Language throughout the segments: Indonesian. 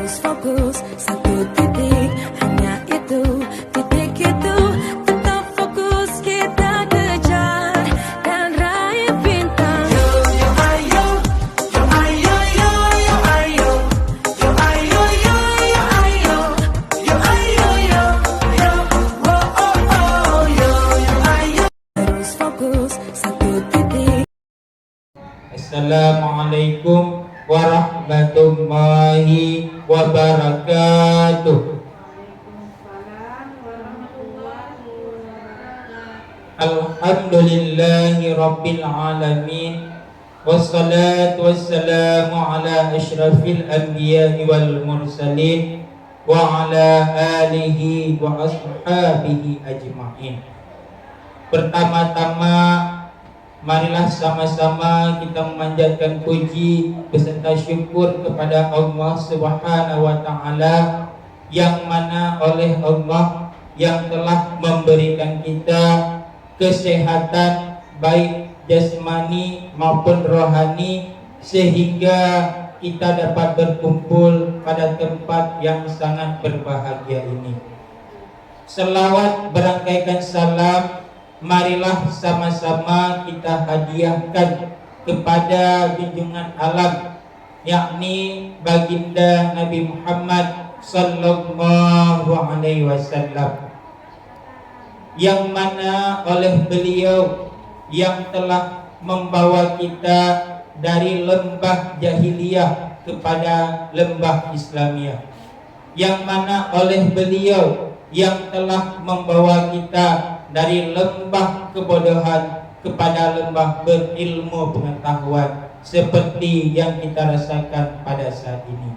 Terus fokus satu titik, hanya itu, titik itu. Tetap fokus kita kejar dan raih bintang. Yo yo ayo, yo ayo yo yo ayo, yo ayo yo yo ayo, yo ayo yo yo, oh oh oh, yo yo ayo. Terus fokus satu titik. Assalamualaikum warahmatullahi wabarakatuh. Alhamdulillahi rabbil alamin. Wassalatu wassalamu ala asyrafil anbiya'i wal mursalin wa ala alihi wa ashabihi ajma'in. Pertama-tama, marilah sama-sama kita memanjatkan puji beserta syukur kepada Allah Subhanahu wa taala, yang mana oleh Allah yang telah memberikan kita kesehatan baik jasmani maupun rohani, sehingga kita dapat berkumpul pada tempat yang sangat berbahagia ini. Selawat berangkaikan salam marilah sama-sama kita hadiahkan kepada junjungan alam, yakni baginda Nabi Muhammad sallallahu alaihi wasallam, yang mana oleh beliau yang telah membawa kita dari lembah jahiliyah kepada lembah Islamiyah, yang mana oleh beliau yang telah membawa kita dari lembah kebodohan kepada lembah berilmu pengetahuan seperti yang kita rasakan pada saat ini.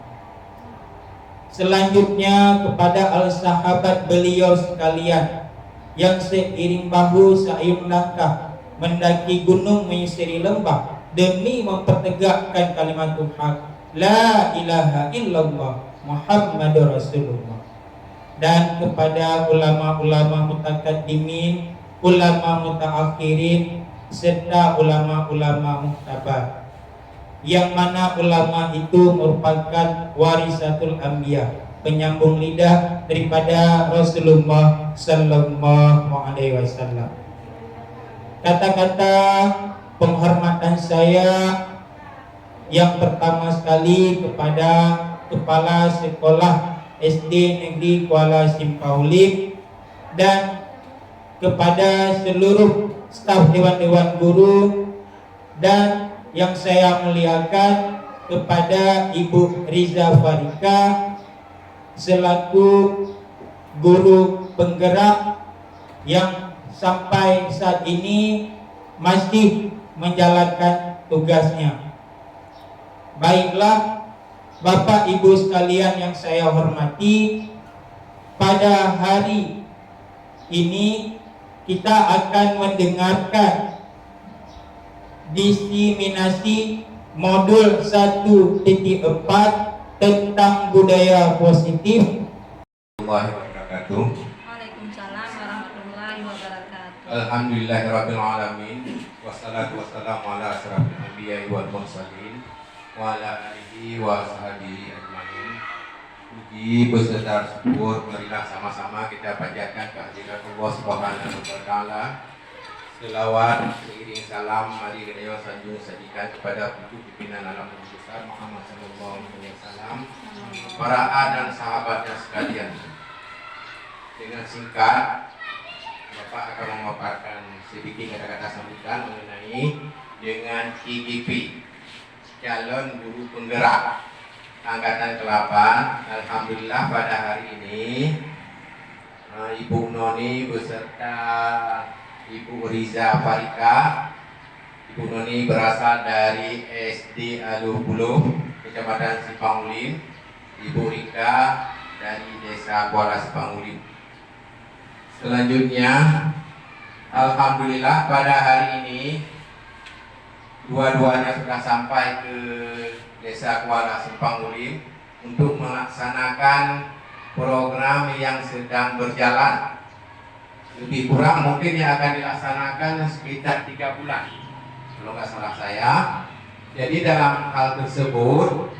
Selanjutnya kepada al-sahabat beliau sekalian yang seiring bahu seiring langkah mendaki gunung menyisiri lembah demi mempertegakkan kalimat haq la ilaha illallah Muhammadur Rasulullah. Dan kepada ulama-ulama mutakaddimin, ulama mutaakhirin, serta ulama-ulama muhtabar, yang mana ulama itu merupakan warisatul anbiya, penyambung lidah daripada Rasulullah sallallahu alaihi wasallam. Kata-kata penghormatan saya yang pertama sekali kepada kepala sekolah SD Negeri Kuala Simpaulik dan kepada seluruh staf dewan-dewan guru, dan yang saya muliakan kepada Ibu Riza Farika selaku guru penggerak yang sampai saat ini masih menjalankan tugasnya. Baiklah Bapak Ibu sekalian yang saya hormati, pada hari ini kita akan mendengarkan diseminasi modul 1.4 tentang budaya positif. Waalaikumsalam warahmatullahi wabarakatuh. Alhamdulillahirabbil alamin. Wassalatu wassalamu ala asyrafil anbiya'i wal mursalin wa ala alihi wa sahbihi ajmain. Puji beserta syukur marilah sama-sama kita panjatkan kehadirat Allah Subhanahu wa taala. Selawat seiring salam mari kita sanjung sajikan kepada pucuk pimpinan alam besar Muhammad sallallahu alaihi wasallam, para dan sahabatnya sekalian. Dengan singkat Bapak akan memaparkan sedikit kata-kata sambutan mengenai dengan IGP, calon guru penggerak angkatan ke-8. Alhamdulillah pada hari ini Ibu Noni beserta Ibu Riza Farika. Ibu Noni berasal dari SD Aluhbuluh, Kecamatan Sipangulim. Ibu Rika dari Desa Kuala Sipangulim. Selanjutnya, alhamdulillah pada hari ini dua-duanya sudah sampai ke Desa Kuala Sipangulim untuk melaksanakan program yang sedang berjalan. Lebih kurang mungkin yang akan dilaksanakan sekitar 3 bulan, kalau nggak salah saya. Jadi dalam hal tersebut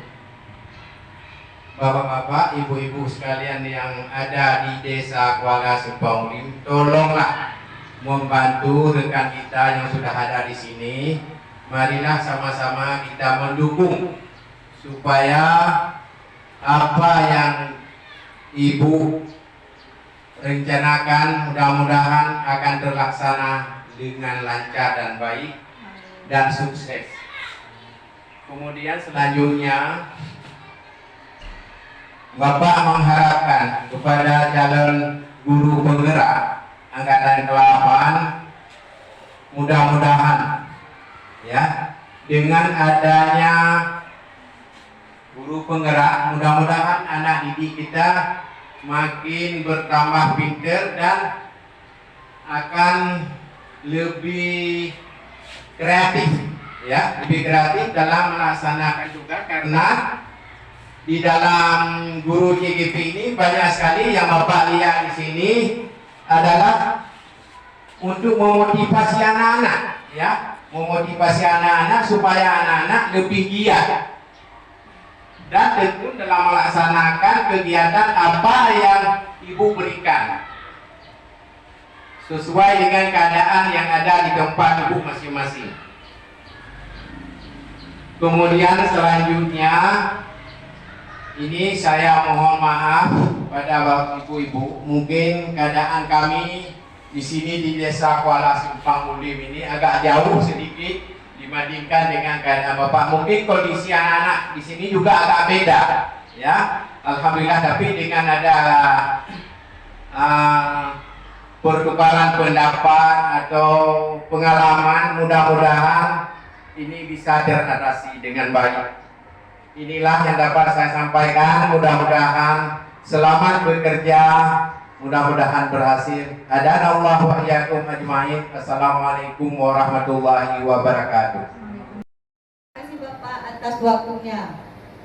Bapak-bapak, ibu-ibu sekalian yang ada di Desa Kuala Simpang Lim, tolonglah membantu rekan kita yang sudah ada di sini. Marilah sama-sama kita mendukung supaya apa yang ibu rencanakan mudah-mudahan akan terlaksana dengan lancar dan baik dan sukses. Kemudian selanjutnya Bapak mengharapkan kepada calon guru penggerak angkatan ke-8, mudah-mudahan ya, dengan adanya guru penggerak, mudah-mudahan anak didik kita makin bertambah pintar dan akan lebih kreatif, ya, lebih kreatif dalam melaksanakan juga, karena di dalam guru CGP ini banyak sekali yang Bapak lihat di sini adalah untuk memotivasi anak-anak, ya, memotivasi anak-anak supaya anak-anak lebih giat dan tentu dalam melaksanakan kegiatan apa yang ibu berikan sesuai dengan keadaan yang ada di tempat ibu masing-masing. Kemudian selanjutnya ini saya mohon maaf pada bapak ibu-ibu, mungkin keadaan kami di sini di Desa Kuala Simpang Lim ini agak jauh sedikit dibandingkan dengan keadaan bapak. Mungkin kondisi anak-anak di sini juga agak beda, ya. Alhamdulillah, tapi dengan ada pertukaran pendapat atau pengalaman, mudah-mudahan ini bisa teratasi dengan baik. Inilah yang dapat saya sampaikan. Mudah-mudahan selamat bekerja, mudah-mudahan berhasil. Hadanallahu wa iyyakum ajmain. Assalamualaikum warahmatullahi wabarakatuh. Terima kasih Bapak atas waktunya.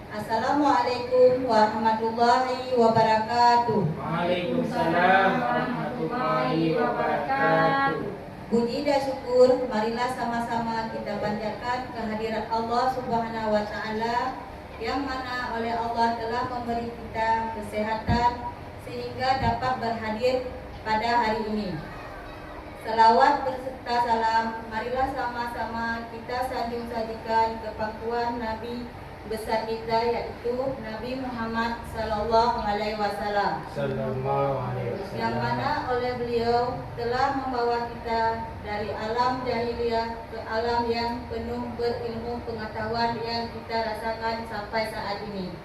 Assalamualaikum warahmatullahi wabarakatuh. Waalaikumsalam warahmatullahi wabarakatuh. Puji dan syukur marilah sama-sama kita panjatkan kehadirat Allah Subhanahu wa taala, yang mana oleh Allah telah memberi kita kesehatan sehingga dapat berhadir pada hari ini. Salawat berserta salam marilah sama-sama kita sanjung-sanjungkan kepada Nabi besar kita, yaitu Nabi Muhammad Sallallahu Alaihi Wasallam, yang mana oleh beliau telah membawa kita dari alam jahiliyah ke alam yang penuh berilmu pengetahuan yang kita rasakan sampai saat ini.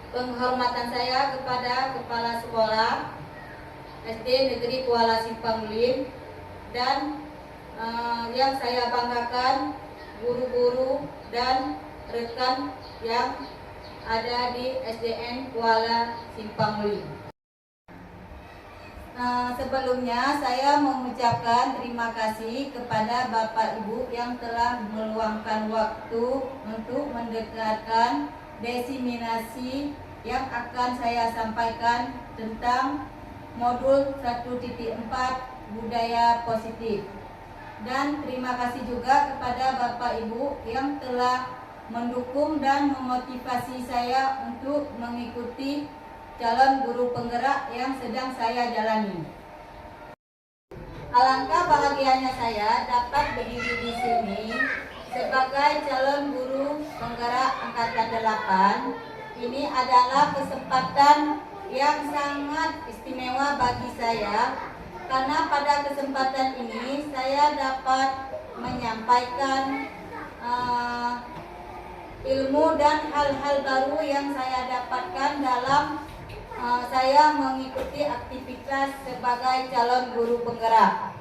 Penghormatan saya kepada Kepala Sekolah SD Negeri Kuala Simpang Lim dan yang saya banggakan guru-guru dan rekan yang ada di SDN Kuala Simpang Lim. Sebelumnya saya mengucapkan terima kasih kepada Bapak Ibu yang telah meluangkan waktu untuk mendengarkan diseminasi yang akan saya sampaikan tentang modul 1.4 budaya positif. Dan terima kasih juga kepada Bapak Ibu yang telah mendukung dan memotivasi saya untuk mengikuti calon guru penggerak yang sedang saya jalani. Alangkah bahagianya saya dapat berdiri di sini sebagai calon guru penggerak angkatan 8. Ini adalah kesempatan yang sangat istimewa bagi saya, karena pada kesempatan ini saya dapat menyampaikan ilmu dan hal-hal baru yang saya dapatkan dalam saya mengikuti aktivitas sebagai calon guru penggerak.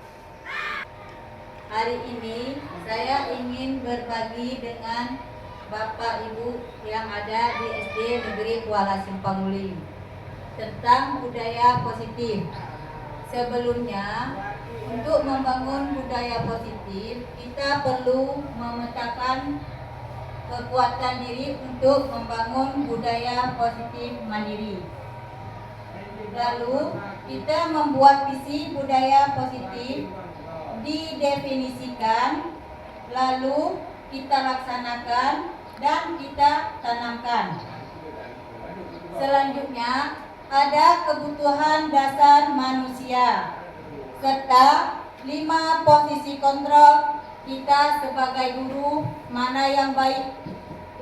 Hari ini saya ingin berbagi dengan Bapak Ibu yang ada di SD Negeri Kuala Simpang Lim tentang budaya positif. Sebelumnya, untuk membangun budaya positif, kita perlu memetakan kekuatan diri untuk membangun budaya positif mandiri. Lalu kita membuat visi budaya positif, didefinisikan, lalu kita laksanakan dan kita tanamkan. Selanjutnya ada kebutuhan dasar manusia serta 5 posisi kontrol kita sebagai guru, mana yang baik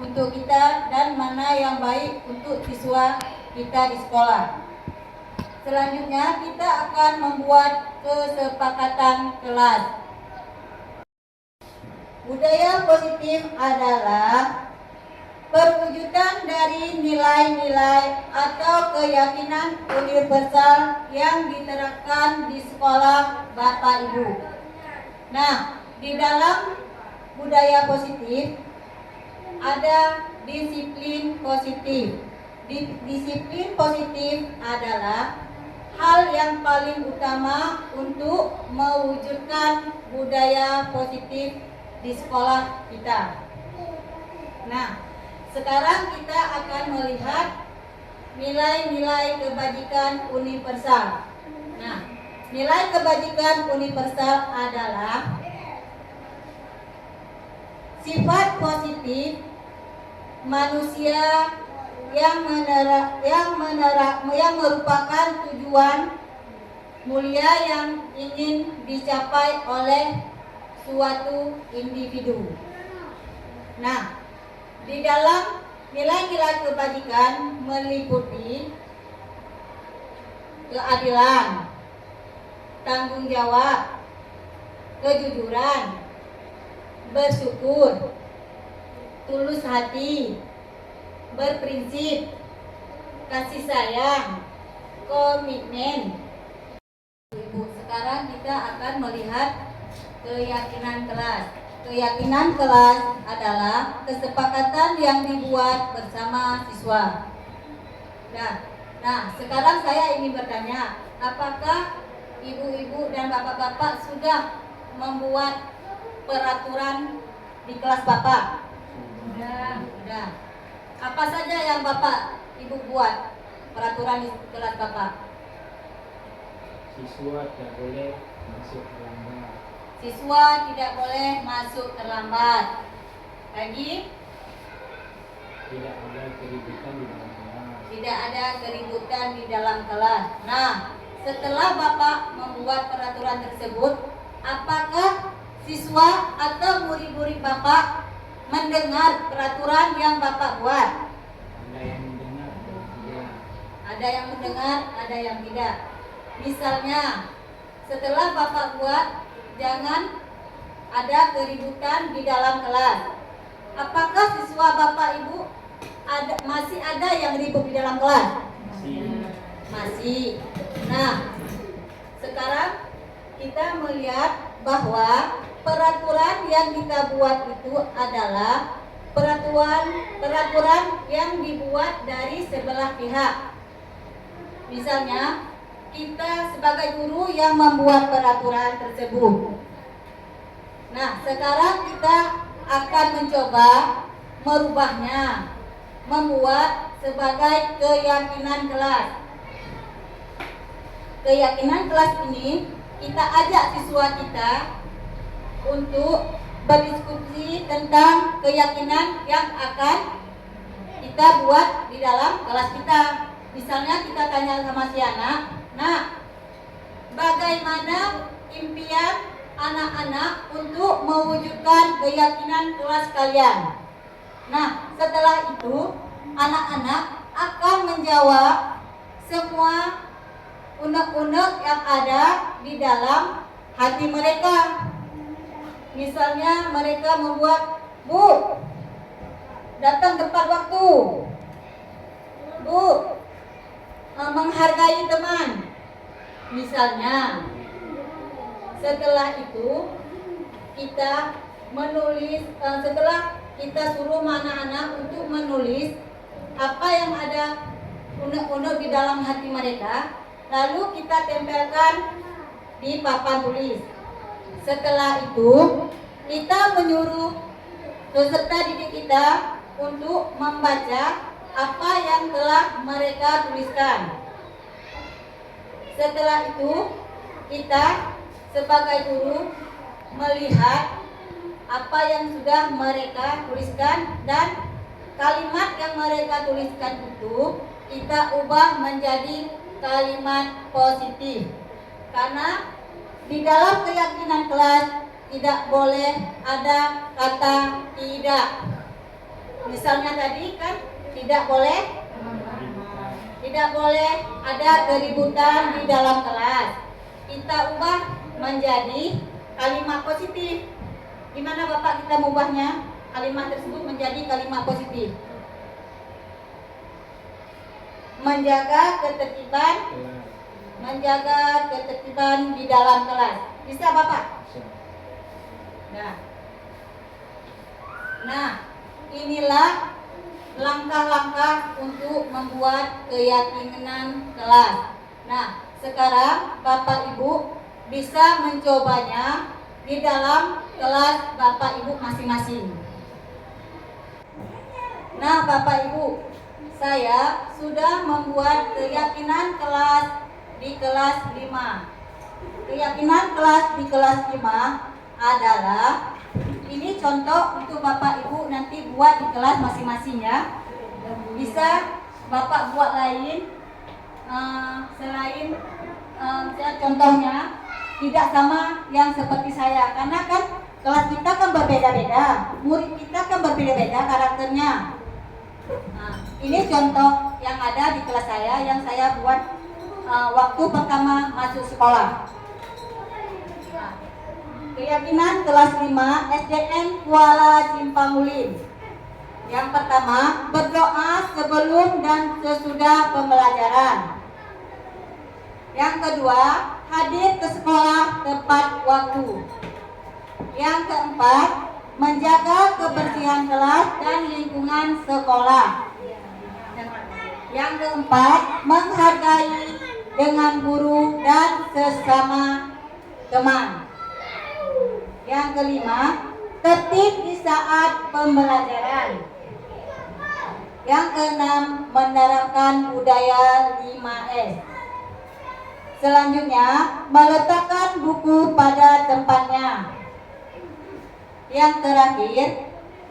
untuk kita dan mana yang baik untuk siswa kita di sekolah. Selanjutnya kita akan membuat kesepakatan kelas. Budaya positif adalah perwujudan dari nilai-nilai atau keyakinan universal yang diterapkan di sekolah Bapak Ibu. Nah, di dalam budaya positif ada disiplin positif. Disiplin positif adalah hal yang paling utama untuk mewujudkan budaya positif di sekolah kita. Nah, sekarang kita akan melihat nilai-nilai kebajikan universal. Nah, nilai kebajikan universal adalah sifat positif manusia yang merupakan tujuan mulia yang ingin dicapai oleh suatu individu. Nah, di dalam nilai-nilai kebajikan meliputi keadilan, tanggung jawab, kejujuran, bersyukur, tulus hati, berprinsip, kasih sayang, komitmen. Ibu, sekarang kita akan melihat keyakinan kelas. Keyakinan kelas adalah kesepakatan yang dibuat bersama siswa. Nah, sekarang saya ingin bertanya, apakah ibu-ibu dan bapak-bapak sudah membuat peraturan di kelas Bapak? Sudah. Apa saja yang Bapak Ibu buat peraturan di kelas Bapak? Siswa tidak boleh masuk terlambat. Siswa tidak boleh masuk terlambat. Lagi? Tidak ada keributan di dalam kelas. Tidak ada keributan di dalam kelas. Nah, setelah Bapak membuat peraturan tersebut, apakah siswa atau murid-murid Bapak mendengar peraturan yang Bapak buat? Ada yang mendengar, ada yang tidak. Ada yang mendengar, ada yang tidak. Misalnya, setelah Bapak buat, jangan ada keributan di dalam kelas. Apakah siswa Bapak Ibu masih ada yang ribut di dalam kelas? Masih. Nah, sekarang kita melihat bahwa peraturan yang kita buat itu adalah peraturan yang dibuat dari sebelah pihak. Misalnya, kita sebagai guru yang membuat peraturan tersebut. Nah, sekarang kita akan mencoba merubahnya, membuat sebagai keyakinan kelas. Keyakinan kelas ini kita ajak siswa kita untuk berdiskusi tentang keyakinan yang akan kita buat di dalam kelas kita. Misalnya kita tanya sama si anak, nah, bagaimana impian anak-anak untuk mewujudkan keyakinan kelas kalian? Nah, setelah itu anak-anak akan menjawab semua unek-unek yang ada di dalam hati mereka. Misalnya mereka membuat, Bu, datang tepat waktu. Bu, menghargai teman. Misalnya, setelah itu kita menulis, setelah kita suruh anak-anak untuk menulis apa yang ada unek-unek di dalam hati mereka, lalu kita tempelkan di papan tulis. Setelah itu kita menyuruh peserta didik kita untuk membaca apa yang telah mereka tuliskan. Setelah itu kita sebagai guru melihat apa yang sudah mereka tuliskan dan kalimat yang mereka tuliskan itu kita ubah menjadi kalimat positif. Karena di dalam keyakinan kelas tidak boleh ada kata tidak. Misalnya tadi kan tidak boleh ada keributan di dalam kelas. Kita ubah menjadi kalimat positif. Gimana Bapak kita mengubahnya? Kalimat tersebut menjadi kalimat positif. Menjaga ketertiban di dalam kelas. Bisa Bapak? Nah, inilah langkah-langkah untuk membuat keyakinan kelas. Nah, sekarang Bapak Ibu bisa mencobanya di dalam kelas Bapak Ibu masing-masing. Nah, Bapak Ibu, saya sudah membuat keyakinan kelas di kelas 5. Keyakinan kelas di kelas 5 adalah, ini contoh untuk Bapak Ibu nanti buat di kelas masing-masing ya. Bisa Bapak buat lain selain contohnya tidak sama yang seperti saya, karena kan kelas kita kan berbeda-beda, murid kita kan berbeda-beda karakternya. Nah, ini contoh yang ada di kelas saya yang saya buat waktu pertama masuk sekolah. Nah, keyakinan kelas 5 SDN Kuala Simpang Ulin. Yang pertama, berdoa sebelum dan sesudah pembelajaran. Yang kedua, hadir ke sekolah tepat waktu. Yang keempat, menjaga kebersihan kelas dan lingkungan sekolah. Yang keempat, menghargai dengan guru dan sesama teman. Yang kelima, tertib di saat pembelajaran. Yang keenam, menerapkan budaya 5S. Selanjutnya, meletakkan buku pada tempatnya. Yang terakhir,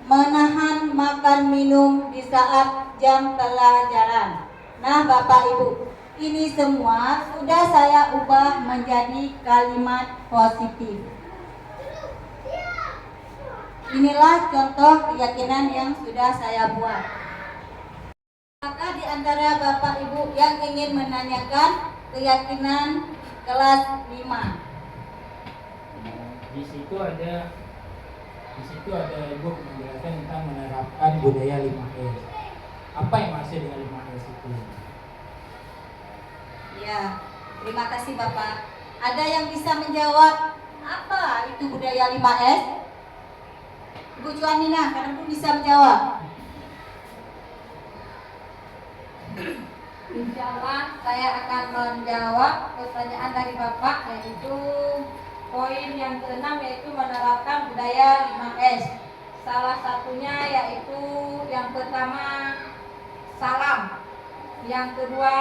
menahan makan minum di saat jam pelajaran. Nah, Bapak Ibu, ini semua sudah saya ubah menjadi kalimat positif. Inilah contoh keyakinan yang sudah saya buat. Maka di antara Bapak Ibu yang ingin menanyakan keyakinan kelas 5. Di situ ada ibu menjelaskan tentang menerapkan budaya 5S. Apa yang maksud dengan 5S itu? Ya, terima kasih Bapak. Ada yang bisa menjawab apa itu budaya 5S? Ibu Cuanina, karena pun bisa menjawab. Insya Allah saya akan menjawab pertanyaan dari Bapak, yaitu poin yang keenam, yaitu menerapkan budaya 5S. Salah satunya yaitu yang pertama salam, yang kedua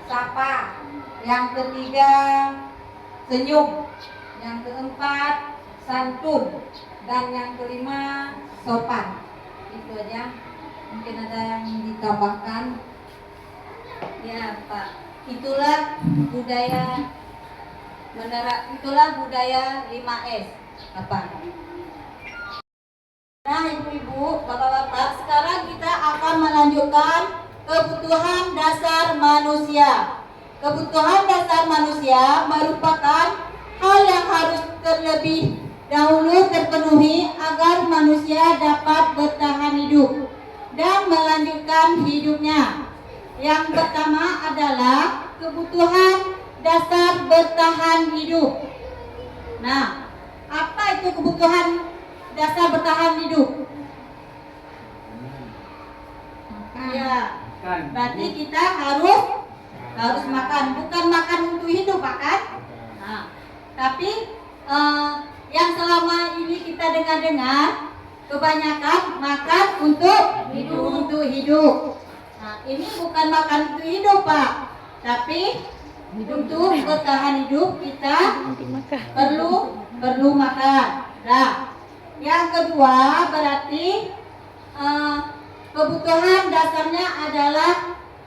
sapa, yang ketiga senyum, yang keempat santun, dan yang kelima sopan. Itu aja. Mungkin ada yang ditambahkan. Ya Pak, itulah budaya budaya 5S Bapak. Nah ibu-ibu, bapak-bapak, sekarang kita akan melanjutkan kebutuhan dasar manusia. Kebutuhan dasar manusia merupakan hal yang harus terlebih dahulu terpenuhi agar manusia dapat bertahan hidup dan melanjutkan hidupnya. Yang pertama adalah kebutuhan dasar bertahan hidup. Nah, apa itu kebutuhan dasar bertahan hidup? Ya, berarti kita harus makan, bukan makan untuk hidup, Pak kan? Nah, tapi yang selama ini kita dengar kebanyakan makan untuk hidup. Nah, ini bukan makan untuk hidup, Pak, tapi untuk bertahan hidup kita perlu makan. Nah, yang kedua berarti kebutuhan dasarnya adalah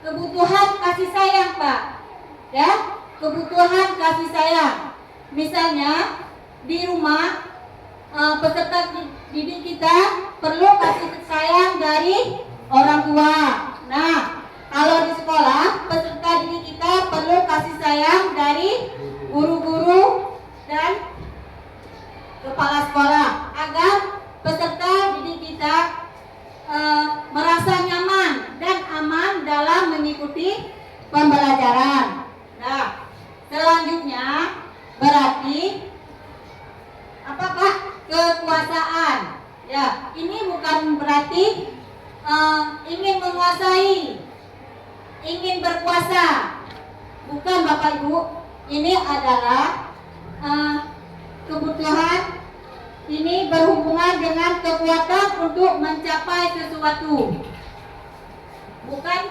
kebutuhan kasih sayang, Pak. Ya, kebutuhan kasih sayang. Misalnya di rumah peserta didik kita perlu kasih sayang dari orang tua. Nah, kalau di sekolah peserta didik kita perlu kasih sayang dari guru-guru dan kepala sekolah agar peserta didik kita merasa nyaman dan aman dalam mengikuti pembelajaran. Nah, selanjutnya berarti apa, Pak? Kekuasaan. Ya, ini bukan berarti ingin menguasai, ingin berkuasa. Bukan, Bapak Ibu. Ini adalah kebutuhan, ini berhubungan dengan kekuatan untuk mencapai sesuatu. Bukan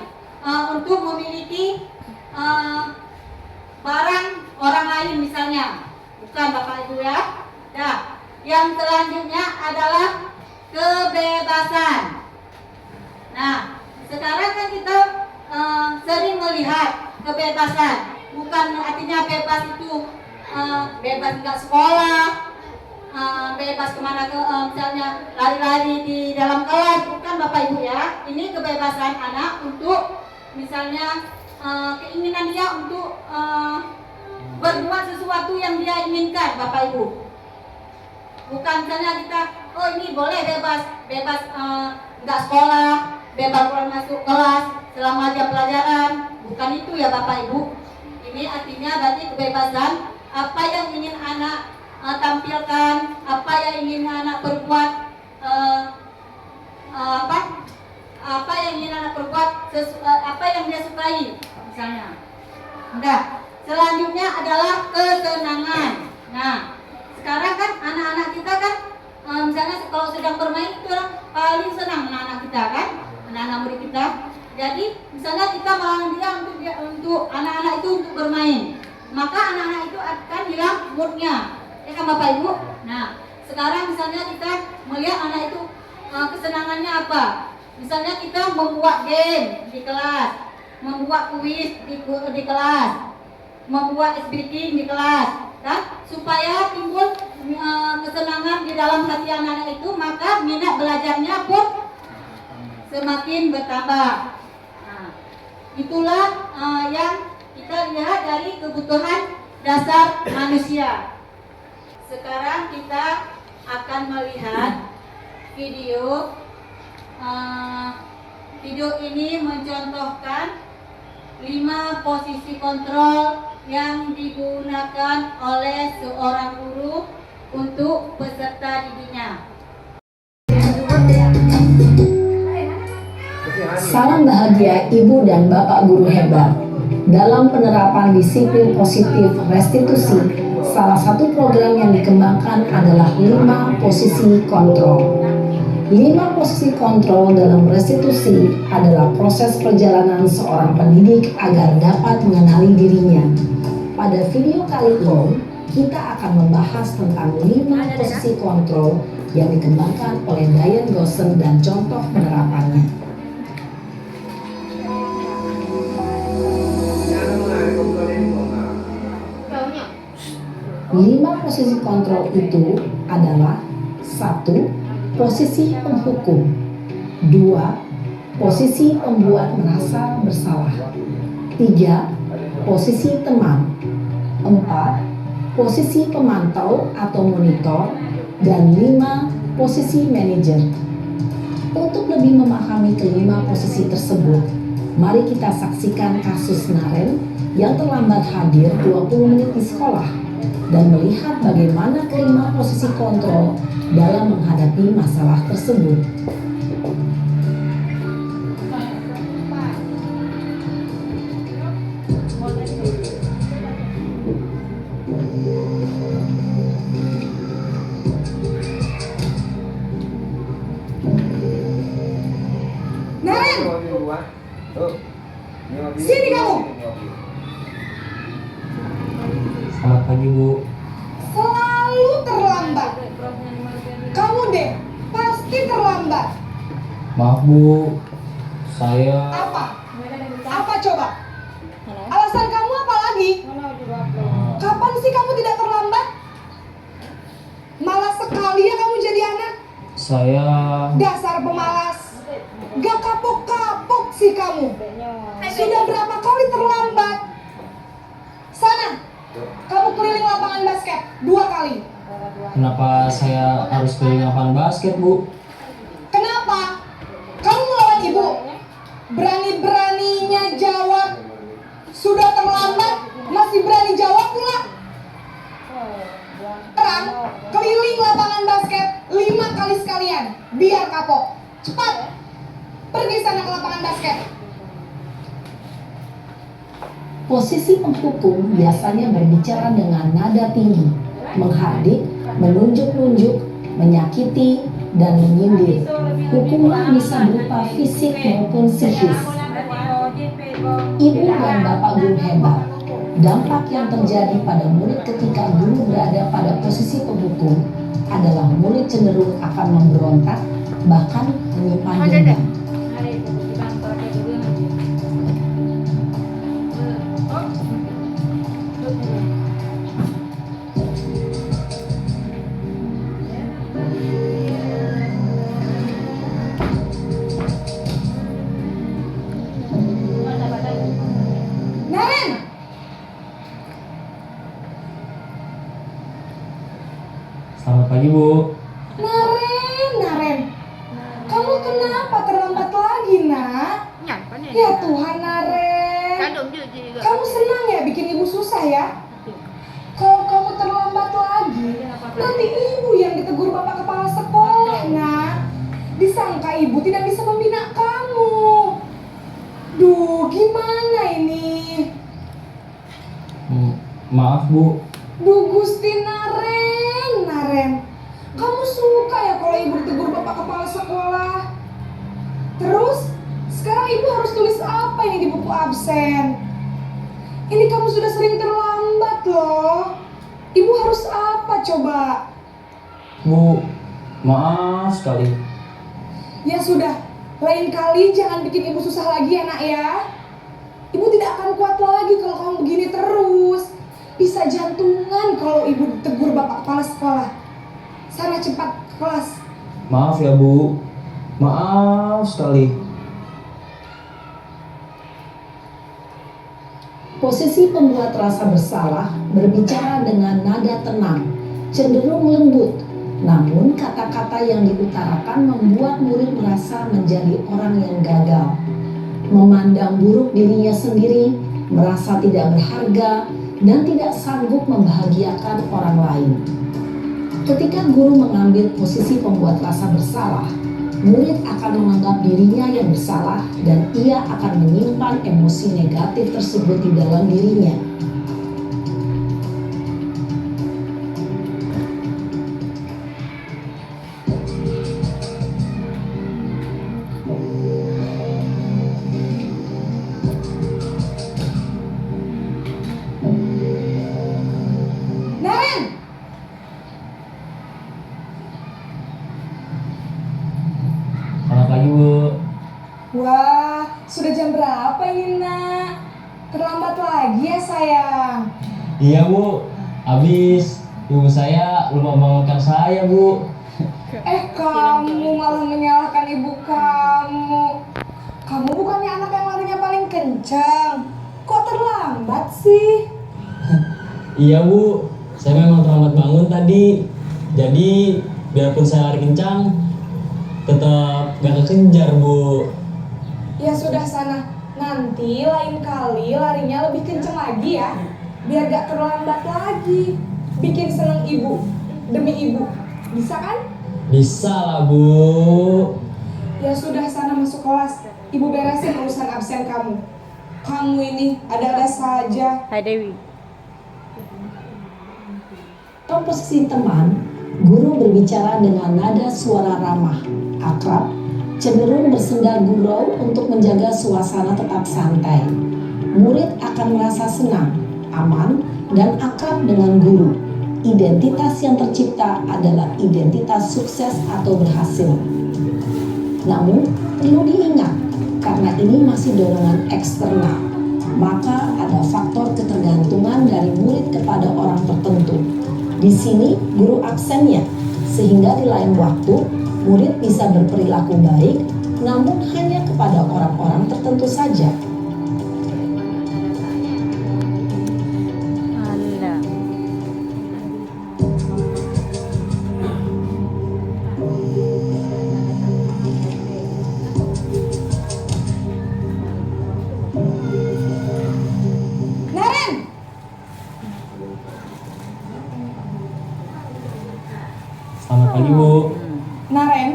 untuk memiliki barang orang lain misalnya. Bukan, Bapak Ibu ya. Nah, yang selanjutnya adalah kebebasan. Nah, sekarang kan kita sering melihat kebebasan. Bukan artinya bebas itu bebas nggak sekolah, bebas kemana misalnya lari-lari di dalam kelas. Bukan, Bapak Ibu ya. Ini kebebasan anak untuk misalnya keinginan dia untuk berbuat sesuatu yang dia inginkan, Bapak Ibu. Bukan misalnya kita, oh ini boleh bebas nggak sekolah, bebas keluar masuk kelas selama jam pelajaran. Bukan itu ya, Bapak Ibu. Ini artinya berarti kebebasan apa yang ingin anak tampilkan, apa yang ingin anak perbuat, apa yang ingin anak perbuat, apa yang dia sukai misalnya. Nah, selanjutnya adalah kesenangan. Nah, sekarang kan anak-anak kita kan misalnya kalau sedang bermain itu orang paling senang anak-anak kita kan, anak-anak murid kita. Jadi misalnya kita melarang dia untuk anak-anak itu untuk bermain, maka anak-anak itu akan hilang moodnya, ya kan Bapak Ibu? Nah, sekarang misalnya kita melihat anak itu kesenangannya apa? Misalnya kita membuat game di kelas, membuat kuis di kelas, membuat ice breaking di kelas, kan? Supaya timbul kesenangan di dalam hati anak-anak itu, maka minat belajarnya pun semakin bertambah. Nah, itulah yang kita lihat dari kebutuhan dasar manusia. Sekarang kita akan melihat video. Video ini mencontohkan 5 posisi kontrol yang digunakan oleh seorang guru untuk peserta didiknya. Salam bahagia Ibu dan Bapak guru hebat. Dalam penerapan disiplin positif restitusi, salah satu program yang dikembangkan adalah 5 posisi kontrol. 5 posisi kontrol dalam restitusi adalah proses perjalanan seorang pendidik agar dapat mengenali dirinya. Pada video kali ini, kita akan membahas tentang 5 posisi kontrol yang dikembangkan oleh Diane Gossen dan contoh penerapannya. 5 posisi kontrol itu adalah 1. Posisi penghukum. 2. Posisi pembuat merasa bersalah. 3. Posisi teman. 4. Posisi pemantau atau monitor. Dan 5. Posisi manajer. Untuk lebih memahami kelima posisi tersebut, mari kita saksikan kasus Naren yang terlambat hadir 20 menit di sekolah dan melihat bagaimana kelima posisi kontrol dalam menghadapi masalah tersebut. Naren, sini kamu. Selamat pagi, Bu. Selalu terlambat. Kamu deh, pasti terlambat. Maaf Bu, saya Apa? Apa coba? Alasan kamu apa lagi? Kapan sih kamu tidak terlambat? Malas sekali ya kamu jadi anak. saya Dasar pemalas. Gak kapok-kapok sih kamu. Sudah berapa kali terlambat? Sana, kamu keliling lapangan basket 2 kali. kenapa saya harus keliling lapangan basket Bu? Kenapa? Kamu melawan ibu? Berani-beraninya jawab. Sudah terlambat, masih berani jawab pula. Sekarang, keliling lapangan basket 5 kali sekalian. Biar kapok. Cepat, pergi sana ke lapangan basket. Posisi penghukum biasanya berbicara dengan nada tinggi, menghardik, menunjuk-nunjuk, menyakiti, dan menyindir. Hukuman bisa berupa fisik maupun psikis. Ibu dan bapak guru hebat. Dampak yang terjadi pada murid ketika guru berada pada posisi penghukum adalah murid cenderung akan memberontak, bahkan menyimpan dendam. Naren, Selamat pagi Bu. Naren. Kamu kenapa terlambat lagi, nak? Ya Tuhan, Naren. Kamu senang ya bikin ibu susah ya? Kalau kamu terlambat lagi, nanti ibu yang ditegur bapak kepala sekolah, nak. Disangka ibu tidak bisa membina kamu. Duh, gimana ini? Maaf Bu, Duh Gusti Naren. Kamu suka ya kalau ibu ditegur bapak kepala sekolah? Terus, sekarang ibu harus tulis apa ini di buku absen? Ini kamu sudah sering terlambat loh. Ibu harus apa coba? Bu, maaf sekali. Ya sudah, lain kali jangan bikin ibu susah lagi ya nak ya. Ibu tidak akan kuat lagi kalau kamu begini terus. Bisa jantungan kalau ibu ditegur bapak kepala sekolah. Sana cepat ke kelas. Maaf ya Bu, maaf sekali. Posisi pembuat rasa bersalah berbicara dengan nada tenang, cenderung lembut. Namun kata-kata yang diutarakan membuat murid merasa menjadi orang yang gagal, memandang buruk dirinya sendiri, merasa tidak berharga, dan tidak sanggup membahagiakan orang lain. Ketika guru mengambil posisi pembuat rasa bersalah, murid akan menganggap dirinya yang bersalah dan ia akan menyimpan emosi negatif tersebut di dalam dirinya. Naren, Selamat pagi Bu. wah sudah jam berapa ini nak? Terlambat lagi ya sayang. Iya Bu, habis ibu saya lupa bangunkan saya Bu. Kamu malah menyalahkan ibu kamu. Kamu bukannya anak yang larinya paling kencang. Kok terlambat sih? Iya Bu, saya memang terlambat bangun tadi. Jadi biarpun saya lari kencang, tetap gak kekejar Bu. Ya sudah sana. Nanti lain kali larinya lebih kencang lagi ya. Biar gak terlambat lagi. Bikin seneng ibu. Demi ibu. Bisa kan? Bisa lah Bu. Ya sudah sana masuk kelas. Ibu beresin urusan absen kamu. Kamu ini ada-ada saja. Hai Dewi. Dalam posisi teman, guru berbicara dengan nada suara ramah, akrab, cenderung bersenda gurau untuk menjaga suasana tetap santai. Murid akan merasa senang, aman, dan akrab dengan guru. Identitas yang tercipta adalah identitas sukses atau berhasil. Namun, perlu diingat, karena ini masih dorongan eksternal, maka ada faktor ketergantungan dari murid kepada orang tertentu. Di sini, guru absennya, sehingga di lain waktu, murid bisa berperilaku baik, namun hanya kepada orang-orang tertentu saja. Naren, Selamat pagi, Bu. Naren,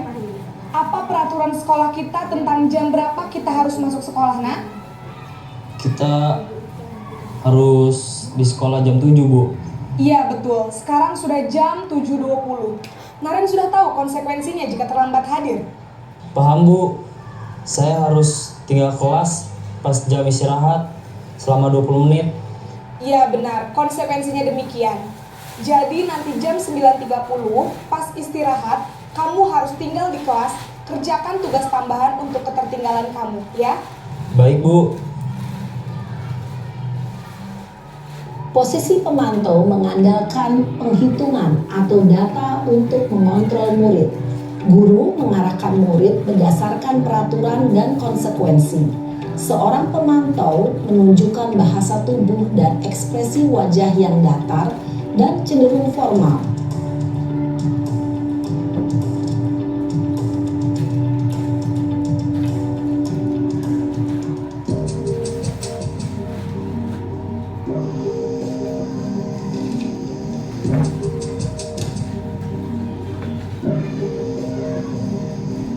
apa peraturan sekolah kita tentang jam berapa kita harus masuk sekolah, nak? Kita harus di sekolah jam 7, Bu. Iya betul, sekarang sudah jam 7.20. Naren sudah tahu konsekuensinya jika terlambat hadir. Paham, Bu. Saya harus tinggal kelas pas jam istirahat selama 20 menit. Iya benar, konsekuensinya demikian. Jadi nanti jam 9.30 pas istirahat, kamu harus tinggal di kelas, kerjakan tugas tambahan untuk ketertinggalan kamu, ya. Baik, Bu. Posisi pemantau mengandalkan penghitungan atau data untuk mengontrol murid. Guru mengarahkan murid berdasarkan peraturan dan konsekuensi. Seorang pemantau menunjukkan bahasa tubuh dan ekspresi wajah yang datar dan cenderung formal.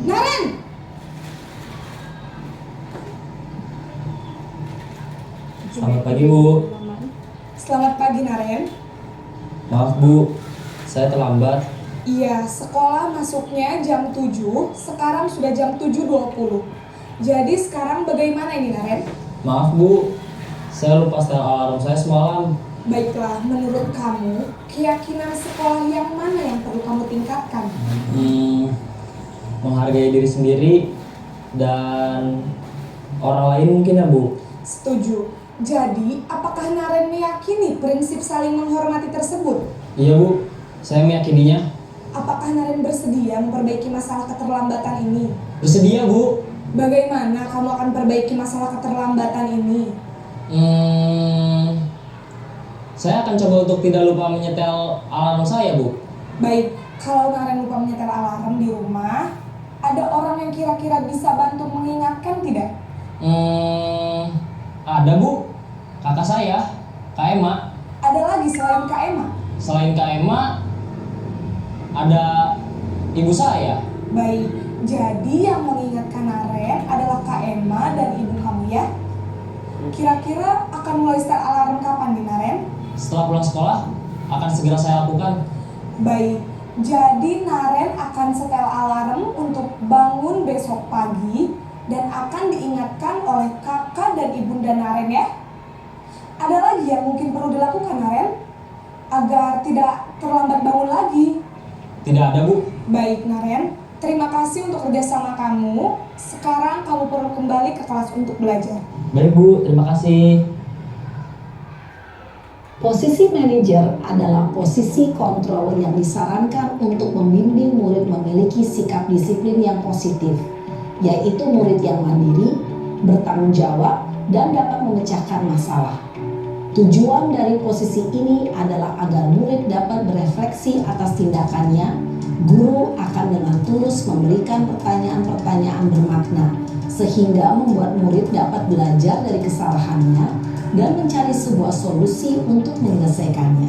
Naren! Selamat pagi, Bu. Selamat pagi, Naren. Maaf, Bu. Saya terlambat. Iya, sekolah masuknya jam 7, sekarang sudah jam 7.20. Jadi sekarang bagaimana ini, Naren? Maaf, Bu. Saya lupa setel alarm saya semalam. Baiklah, menurut kamu, keyakinan sekolah yang mana yang perlu kamu tingkatkan? Menghargai diri sendiri dan orang lain mungkin ya, Bu. Setuju. Jadi, apakah Naren meyakini prinsip saling menghormati tersebut? Iya, Bu. Saya meyakininya. Apakah Naren bersedia memperbaiki masalah keterlambatan ini? Bersedia, Bu. Bagaimana kamu akan perbaiki masalah keterlambatan ini? Saya akan coba untuk tidak lupa menyetel alarm saya, Bu. Baik, kalau Naren lupa menyetel alarm di rumah, ada orang yang kira-kira bisa bantu mengingatkan tidak? Ada, Bu. Kakak saya, Kak Emma. Ada lagi selain Kak Emma? Selain Kak Emma, ada ibu saya. Baik, jadi yang mengingatkan Naren adalah Kak Emma dan ibu kamu ya? Kira-kira akan mulai setel alarm kapan nih, Naren? Setelah pulang sekolah, akan segera saya lakukan. Baik, jadi Naren akan setel alarm untuk bangun besok pagi dan akan diingatkan oleh kakak dan ibunda Naren ya. Ada lagi yang mungkin perlu dilakukan, Naren, agar tidak terlambat bangun lagi? Tidak ada, Bu. Baik, Naren, terima kasih untuk kerjasama kamu. Sekarang kamu perlu kembali ke kelas untuk belajar. Baik, Bu. Terima kasih. Posisi manajer adalah posisi kontrol yang disarankan untuk membimbing murid memiliki sikap disiplin yang positif, yaitu murid yang mandiri, bertanggung jawab, dan dapat memecahkan masalah. Tujuan dari posisi ini adalah agar murid dapat berefleksi atas tindakannya. Guru akan dengan tulus memberikan pertanyaan-pertanyaan bermakna, sehingga membuat murid dapat belajar dari kesalahannya dan mencari sebuah solusi untuk menyelesaikannya.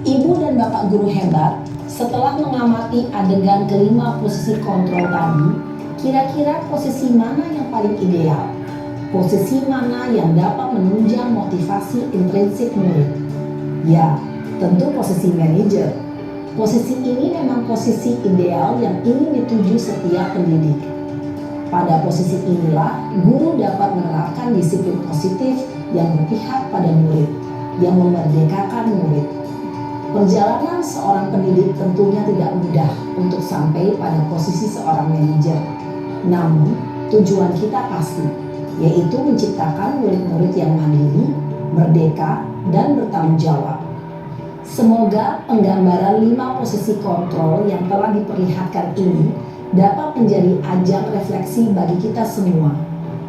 Ibu dan bapak guru hebat, setelah mengamati adegan kelima posisi kontrol tadi, kira-kira posisi mana yang paling ideal? Posisi mana yang dapat menunjang motivasi intrinsik murid? Ya, tentu posisi manajer. Posisi ini memang posisi ideal yang ingin dituju setiap pendidik. Pada posisi inilah, guru dapat menerapkan disiplin positif yang berpihak pada murid, yang memerdekakan murid. Perjalanan seorang pendidik tentunya tidak mudah untuk sampai pada posisi seorang manajer. Namun, tujuan kita pasti, yaitu menciptakan murid-murid yang mandiri, merdeka, dan bertanggung jawab. Semoga penggambaran 5 posisi kontrol yang telah diperlihatkan ini dapat menjadi ajang refleksi bagi kita semua,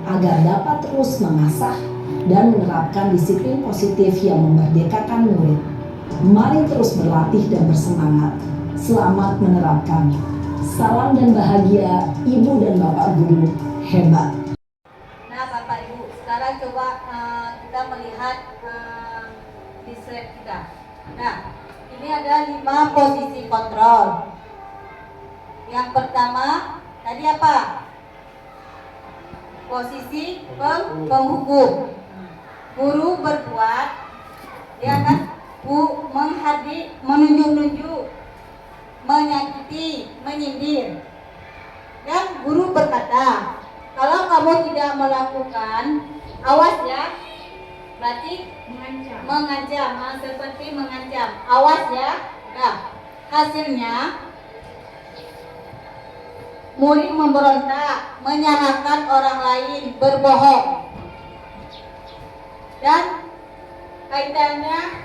agar dapat terus mengasah dan menerapkan disiplin positif yang memerdekakan murid. Mari terus berlatih dan bersemangat. Selamat menerapkan. Salam dan bahagia Ibu dan Bapak Guru hebat. Nah Bapak Ibu, sekarang coba kita melihat di slide kita. Nah, ini ada 5 posisi kontrol. Yang pertama, tadi apa? Posisi penghukum. Guru berbuat, dia kan menunjuk-nunjuk, menyakiti, menyindir. Dan guru berkata, kalau kamu tidak melakukan, awas ya. Berarti mengancam, seperti mengancam. Awas ya. Nah, hasilnya murid memberontak, menyalahkan orang lain, berbohong. Dan kaitannya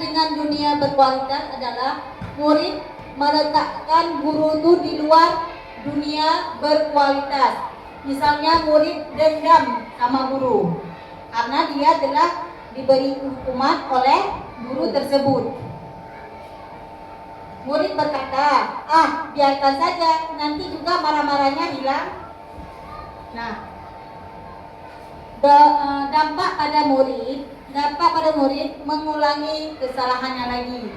dengan dunia berkualitas adalah murid meletakkan guru itu di luar dunia berkualitas. Misalnya murid dendam sama guru karena dia telah diberi hukuman oleh guru tersebut. Murid berkata, biarkan saja, nanti juga marah-marahnya hilang. Nah, dampak pada murid mengulangi kesalahannya lagi.